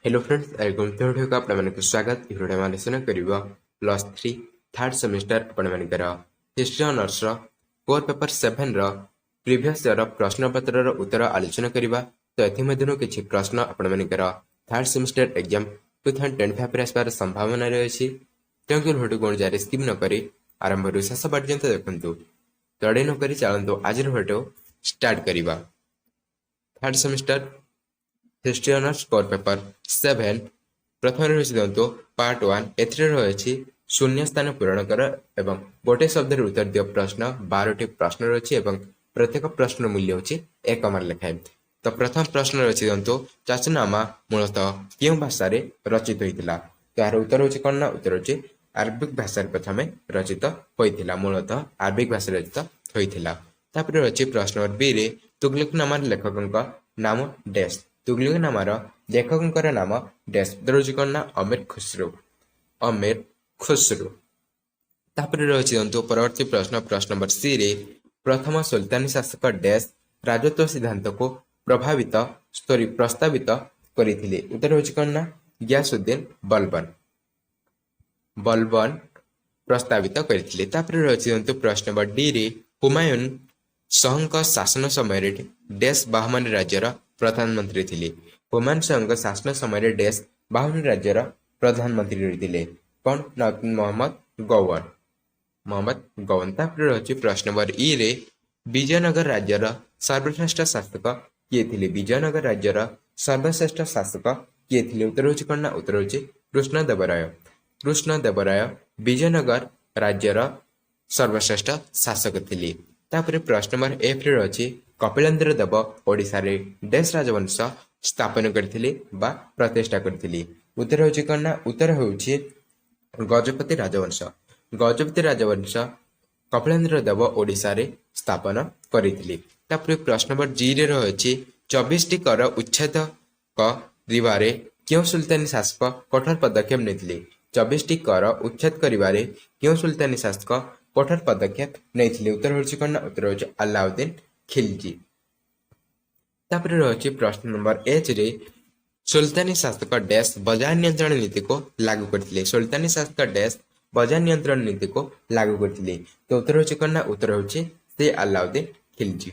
Hello friends welcome to video को आपको स्वागत वीडियो में आलोचना करिबा +3 थर्ड सेमेस्टर आपनकर हिस्ट्री ऑनर्स रो कोर पेपर 7 रो प्रीवियस ईयर प्रश्न पत्र रो उत्तर आलोचना करिबा। तो एथि मध्यनो किछि प्रश्न आपनकर थर्ड सेमेस्टर एग्जाम 2025 पर आसबार संभावना रहछि। तेणु वीडियो को जारी स्किप न करी आरंभ रु शेष पर्यंत देखंतु। तड़े न करी चलंतु आज वीडियो स्टार्ट करिबा। Third semester history honours core paper 7 प्रथम रही दिंतु पार्ट 1 एथरे रही शून्य स्थान पूरण कर एवं गोटे शब्द उत्तर दियो प्रश्न 12टी प्रश्न रही प्रत्येक प्रश्न मूल्य होची 1 मार्क लेखाए। तो प्रथम प्रश्न रही दिंतु चाचनामा मूलतः क्यों भाषा रे रचित होइतिला। तो यार उत्तर होची कोन ना उत्तर होची अरबिक भाषा रे प्रथमे रचित होइतिला। मूलतः अरबिक भाषा रे रचित होइतिला। तापर रची प्रश्न नंबर 2 रे तुगलकनामा लेखकक नाम डैश। तुगलकनामार लेखकଙ୍କର नाम डैश दरोजिकन ना अमीर खुसरो। अमीर खुसरो। तापर रही दिंतु परवर्ती प्रश्न नंबर 3 रे प्रथम सुल्तानी शासक डैश राजत्व सिद्धांत को प्रस्तावित करथिले। उत्तर होची कोन ना गियासुद्दीन बलबन। बलबन प्रस्तावित करथिले। तापर रही दिंतु प्रश्न नंबर डी रे हुमायून शाहଙ୍କ शासन समय डैश बाहमान राज्यर प्रधानमंत्री थिले। हुमायून शाहଙ୍କ शासन समय डैश बाहमान राज्यर प्रधानमंत्री थिले कौन ना मोहम्मद गौवन। मोहम्मद गौवन। तापर रही प्रश्न नंबर ई रे विजयनगर राज्यर सर्वश्रेष्ठ शासक किए थिले। विजयनगर राज्यर सर्वश्रेष्ठ शासक किए थिले। उत्तर होची कोन ना उत्तर होची कृष्णदेवराय। कृष्णदेवराय विजयनगर राज्यर सर्वश्रेष्ठ शासक थिले। तापर प्रश्न नंबर एफ रे रही कपिलेन्द्र देव ओडिशा रे डैश राजवंश स्थापन करथिले बा प्रतिष्ठा करथिले। उत्तर होची कोन ना उत्तर होची गजपति राजवंश। गजपति राजवंश कपिलेन्द्र देव ओडिशा रे स्थापन करथिले। तापर प्रश्न नंबर जी रे रही 24 टी कर उच्छेद करिवारे क्यों सुल्तानी शासक कठोर पदक्षेप नेथिले। 24 टी कर उच्छेद करिवारे क्यों सुल्तानी शासक कठोर पदक्षेप नेथिले। उत्तर होची कोन ना उत्तर होची अलाउद्दीन खिलजी। तापर रही प्रश्न नंबर एच रे सुल्तानी शासक डैश बाजार नियंत्रण नीति को लागू करथिले। सुल्तानी शासक डैश बाजार नियंत्रण नीति को लागू करथिले। तो उत्तर होची कोन ना उत्तर होची से अलाउद्दीन खिलजी।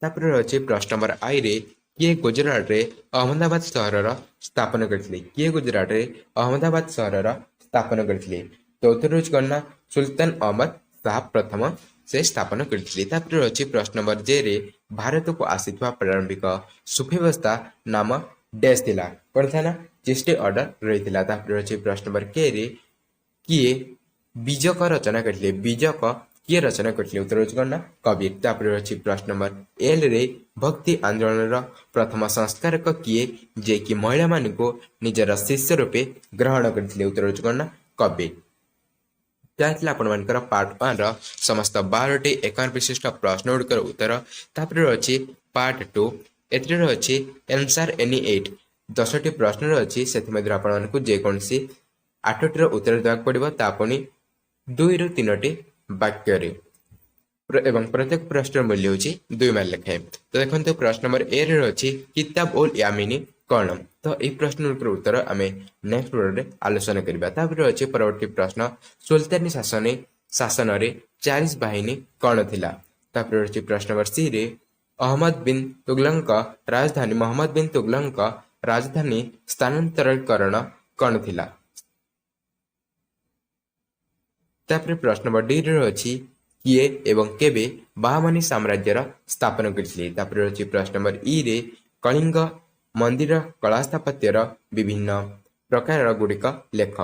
तापर रही प्रश्न नंबर आई रे किए गुजरात रे अहमदाबाद शहर स्थापन करथिले। किए गुजरात रे अहमदाबाद शहर स्थापन करथिले। तो उत्तर होची कोन ना सुल्तान अहमद शाह प्रथम से स्थापन करथिले। तापर रही प्रश्न नंबर जे रे भारत को आसीथवा प्रारंभिक सुफी व्यवस्था नाम डैश थिला। कोन था ना चिश्ती ऑर्डर रहिथिला। तापर रही प्रश्न नंबर के रे किए बीजक रचना करथिले। बीजक किए रचना करथिले। उत्तर होची कोन ना कबीर। तापर रही प्रश्न नंबर एल रे भक्ति आंदोलन प्रथम संस्कारक किए जे कि महिला मान को निजर शिष्य रूपे ग्रहण करथिले। उत्तर होची कोन ना कबीर। पार्ट 1 समस्त 12टी एकांर विशिष्ट प्रश्न गुड़िकर उत्तर। तापर रही पार्ट 2 एथरे रही आंसर एनी 8 10टी प्रश्न रही से जेकोसी 8टी उत्तर देवाक पड़ो तापुणी 2 ରୁ 3टी वाक्य एवं प्रत्येक प्रश्न मूल्य होची 2 मार्क लेखाए। तो देखो प्रश्न नंबर ए रे रही किताब उल यामिनी कौन। तो यह प्रश्न उत्तर आम नेक्स्ट वीडियो आलोचना करबा। तापर रही परवर्ती प्रश्न सुल्तानी शासन रे चारिश बाहिनी कौन थिला। तापर रही प्रश्न नंबर सी रे अहमद बिन तुगलक राजधानी मोहम्मद बिन तुगलक राजधानी स्थानांतरणकरण कौन थिला। तापर प्रश्न नंबर डी रे रही किए एवं केबे बाहमानी साम्राज्यर स्थापन करथिले। तापर रही प्रश्न नंबर ई रे कलिंग मंदिर कला स्थापत्यर विभिन्न प्रकार गुड़िक लेख।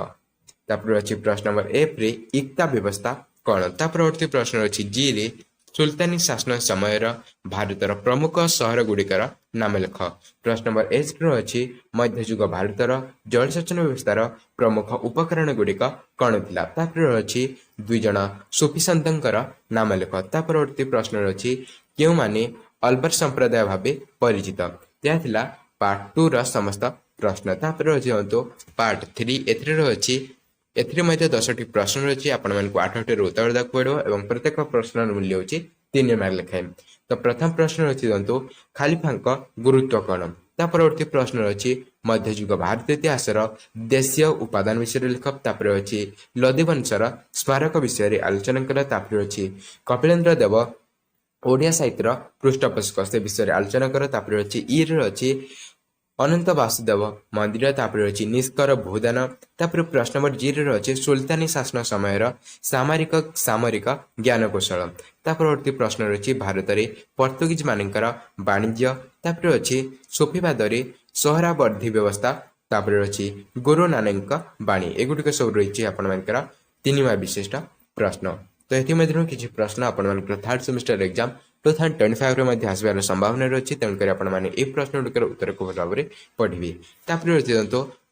तापर रही प्रश्न नंबर एफ रे इक्ता व्यवस्था कौन। तापरवर्ती प्रश्न रही जी रे सुल्तानी शासन समय भारतर प्रमुख सहर गुड़िकर नाम लेख। प्रश्न नंबर एच रही मध्ययुग भारतर जलसेचन व्यवस्थार प्रमुख उपकरण गुड़िक कौन थिला। तापर रही 2 जन सूफी संतर नाम लेख। तापरवर्ती प्रश्न रही क्यों माने अल्बर संप्रदाय भाव परिचित। यह थिला पार्ट 2 रा समस्त प्रश्न। तापर रही पार्ट 3 एथरे रही एथरे मध्य 10टी प्रश्न रही आपण मानकु 8टी उत्तर देवाक पड़ो एवं प्रत्येक प्रश्न मूल्य होची 3 मार्क लेखाए। तो प्रथम प्रश्न रही खालिफांक गुरुत्व कौन। ତା ପରବର୍ତ୍ତୀ ପ୍ରଶ୍ନ ଅଛି ମଧ୍ୟଯୁଗ ଭାରତୀୟ ଇତିହାସର ଦେଶୀୟ ଉପାଦାନ ବିଷୟରେ ଲେଖ। ତାପରେ ଅଛି ଲୋଧି ବଂଶର ସ୍ମାରକ ବିଷୟରେ ଆଲୋଚନା କର। ତାପରେ ଅଛି କପିଳେନ୍ଦ୍ର ଦେବ ଓଡ଼ିଆ ସାହିତ୍ୟର ପୃଷ୍ଠପୋଷକ ସେ ବିଷୟରେ ଆଲୋଚନା କର। ତାପରେ ଅଛି ଇରେ ଅଛି ଅନନ୍ତ ବାସୁଦେବ ମନ୍ଦିର। ତାପରେ ଅଛି ନିଷ୍କର ଭୂଦାନ। ତାପରେ ପ୍ରଶ୍ନ ନମ୍ବର ଜିରେ ଅଛି ସୁଲତାନୀ ଶାସନ ସମୟର ସାମରିକ ଜ୍ଞାନକୌଶଳ। ତା ପରବର୍ତ୍ତୀ ପ୍ରଶ୍ନ ରହିଛି ଭାରତରେ ପର୍ତ୍ତୁଗୀଜ ମାନଙ୍କର ବାଣିଜ୍ୟ। ତାପରେ ଅଛି ସୁଫିବାଦରେ ସହରାବର୍ଦ୍ଧି ବ୍ୟବସ୍ଥା। ତାପରେ ଅଛି ଗୁରୁ ନାନକଙ୍କ ବାଣୀ। ଏଗୁଡ଼ିକ ସବୁ ରହିଛି ଆପଣମାନଙ୍କର 3 ମାର୍କ ବିଶିଷ୍ଟ ପ୍ରଶ୍ନ। ତ ଏଥିମଧ୍ୟରୁ କିଛି ପ୍ରଶ୍ନ ଆପଣମାନଙ୍କର ଥାର୍ଡ ସେମିଷ୍ଟର ଏକ୍ଜାମ 2025ରେ ମଧ୍ୟ ଆସିବାର ସମ୍ଭାବନା ରହିଛି। ତେଣୁକରି ଆପଣମାନେ ଏହି ପ୍ରଶ୍ନଗୁଡ଼ିକର ଉତ୍ତରକୁ ଭଲ ଭାବରେ ପଢ଼ିବେ। ତାପରେ ରହିଛି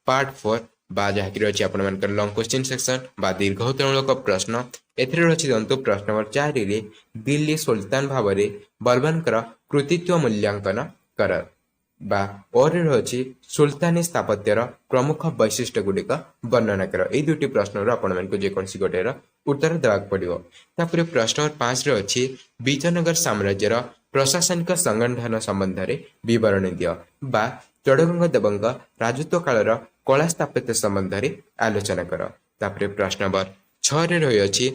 ପାର୍ଟ 4 ବା ଯାହାକି ରହିଛି ଆପଣମାନଙ୍କର ଲଙ୍ଗ କ୍ୱେଶ୍ଚିନ୍ ସେକ୍ସନ ବା ଦୀର୍ଘ ଉତ୍ତରମୂଳକ ପ୍ରଶ୍ନ। ଏଥିରେ ରହିଛି ପ୍ରଶ୍ନ ନମ୍ବର 4ରେ ଦିଲ୍ଲୀ ସୁଲତାନ ଭାବରେ ବଲବନଙ୍କର କୃତିତ୍ୱ ମୂଲ୍ୟାଙ୍କନ କର ବା ଓରେ ରହିଛି ସୁଲତାନୀ ସ୍ଥାପତ୍ୟର ପ୍ରମୁଖ ବୈଶିଷ୍ଟ୍ୟ ଗୁଡ଼ିକ ବର୍ଣ୍ଣନା କର। ଏହି ଦୁଇଟି ପ୍ରଶ୍ନରୁ ଆପଣମାନଙ୍କୁ ଯେକୌଣସି ଗୋଟିଏର ଉତ୍ତର ଦେବାକୁ ପଡ଼ିବ। ତାପରେ ପ୍ରଶ୍ନ ନମ୍ବର 5ରେ ଅଛି ବିଜୟନଗର ସାମ୍ରାଜ୍ୟର ପ୍ରଶାସନିକ ସଂଗଠନ ସମ୍ବନ୍ଧରେ ବିବରଣୀ ଦିଅ ବା ଚୋଡ଼ଗଙ୍ଗ ଦେବଙ୍କ ରାଜତ୍ୱ କାଳର କଳା ସ୍ଥାପତ୍ୟ ସମ୍ବନ୍ଧରେ ଆଲୋଚନା କର। ତାପରେ ପ୍ରଶ୍ନ ନମ୍ବର 6ରେ ରହିଅଛି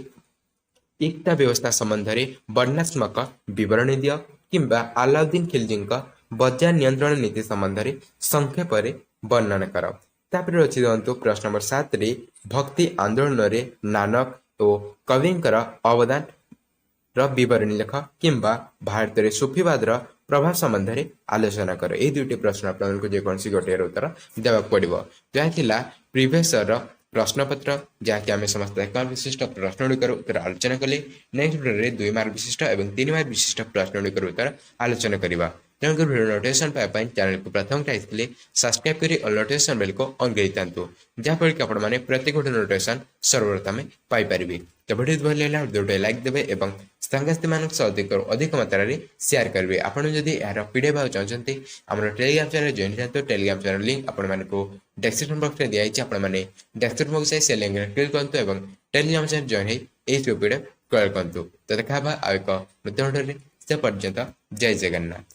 ଇକ୍ତା ବ୍ୟବସ୍ଥା ସମ୍ବନ୍ଧରେ ବର୍ଣ୍ଣାତ୍ମକ ବିବରଣୀ ଦିଅ କିମ୍ବା ଆଲାଉଦ୍ଦିନ ଖିଲଜୀଙ୍କ ବଜାର ନିୟନ୍ତ୍ରଣ ନୀତି ସମ୍ବନ୍ଧରେ ସଂକ୍ଷେପରେ ବର୍ଣ୍ଣନା କର। ତାପରେ ଅଛି ପ୍ରଶ୍ନ ନମ୍ବର 7ରେ ଭକ୍ତି ଆନ୍ଦୋଳନରେ ନାନକ ଓ କବିଙ୍କର ଅବଦାନର ବିବରଣୀ ଲେଖ କିମ୍ବା ଭାରତରେ ସୁଫିବାଦର ପ୍ରଭାବ ସମ୍ବନ୍ଧରେ ଆଲୋଚନା କର। ଏହି ଦୁଇଟି ପ୍ରଶ୍ନ ଆପଣମାନଙ୍କୁ ଯେକୌଣସି ଗୋଟିଏର ଉତ୍ତର ଦେବାକୁ ପଡ଼ିବ। ଯାହା ଥିଲା ପ୍ରିଭିୟସ୍ ଇୟରର ପ୍ରଶ୍ନପତ୍ର, ଯାହାକି ଆମେ ସମସ୍ତ 1 ମାର୍କ ବିଶିଷ୍ଟ ପ୍ରଶ୍ନଗୁଡ଼ିକର ଉତ୍ତର ଆଲୋଚନା କଲେ। ନେକ୍ସଟ ଭିଡ଼ିଓରେ 2 ମାର୍କ ବିଶିଷ୍ଟ ଏବଂ 3 ମାର୍କ ବିଶିଷ୍ଟ ପ୍ରଶ୍ନଗୁଡ଼ିକର ଉତ୍ତର ଆଲୋଚନା କରିବା। ତେଣୁକରି ଭିଡ଼ିଓ ନୋଟିଫିକେସନ୍ ପାଇବା ପାଇଁ ଚ୍ୟାନେଲକୁ ପ୍ରଥମ ଆସିଥିଲେ ସବସ୍କ୍ରାଇବ୍ କରି ଅଲ୍ ନୋଟିଫିକେସନ୍ ବେଲକୁ ଅନ୍ କରିଥାନ୍ତୁ, ଯାହାଫଳରେ କି ଆପଣମାନେ ପ୍ରତ୍ୟେକ ଭିଡ଼ିଓ ନୋଟିଫିକେସନ୍ ସର୍ବପ୍ରଥମେ ପାଇପାରିବେ। ତ ଭିଡ଼ିଓ ଭଲ ଲାଗିଲା ଭିଡ଼ିଓଟି ଲାଇକ୍ ଦେବେ ଏବଂ ସାଙ୍ଗସାଥିମାନଙ୍କ ସହ ଅଧିକ ମାତ୍ରାରେ ସେୟାର କରିବେ। ଆପଣ ଯଦି ଏହାର ପିଡ଼ିଏଫ୍ ପାଇବାକୁ ଚାହୁଁଛନ୍ତି ଆମର ଟେଲିଗ୍ରାମ ଚ୍ୟାନେଲ ଜଏନ୍ ହେଇଯାନ୍ତୁ। ଟେଲିଗ୍ରାମ ଚ୍ୟାନେଲ ଲିଙ୍କ୍ ଆପଣମାନଙ୍କୁ ଡେସ୍କ୍ରିପସନ୍ ବକ୍ସରେ ଦିଆଯାଇଛି। ଆପଣମାନେ ଡେସ୍କ୍ରିପସନ୍ ବକ୍ସ ଯାଇ ସେ ଲିଙ୍କରେ କ୍ଲିକ୍ କରନ୍ତୁ ଏବଂ ଟେଲିଗ୍ରାମ ଚ୍ୟାନେଲ ଜଏନ୍ ହେଇ ଏହି ପିଡ଼ିଏଫ୍ କ୍ରୟ କରନ୍ତୁ। ତ ଦେଖା ହେବା ଆଉ ଏକ ନୂତନ ଭିଡ଼ିଓରେ। ସେ ପର୍ଯ୍ୟନ୍ତ ଜୟ ଜଗନ୍ନାଥ।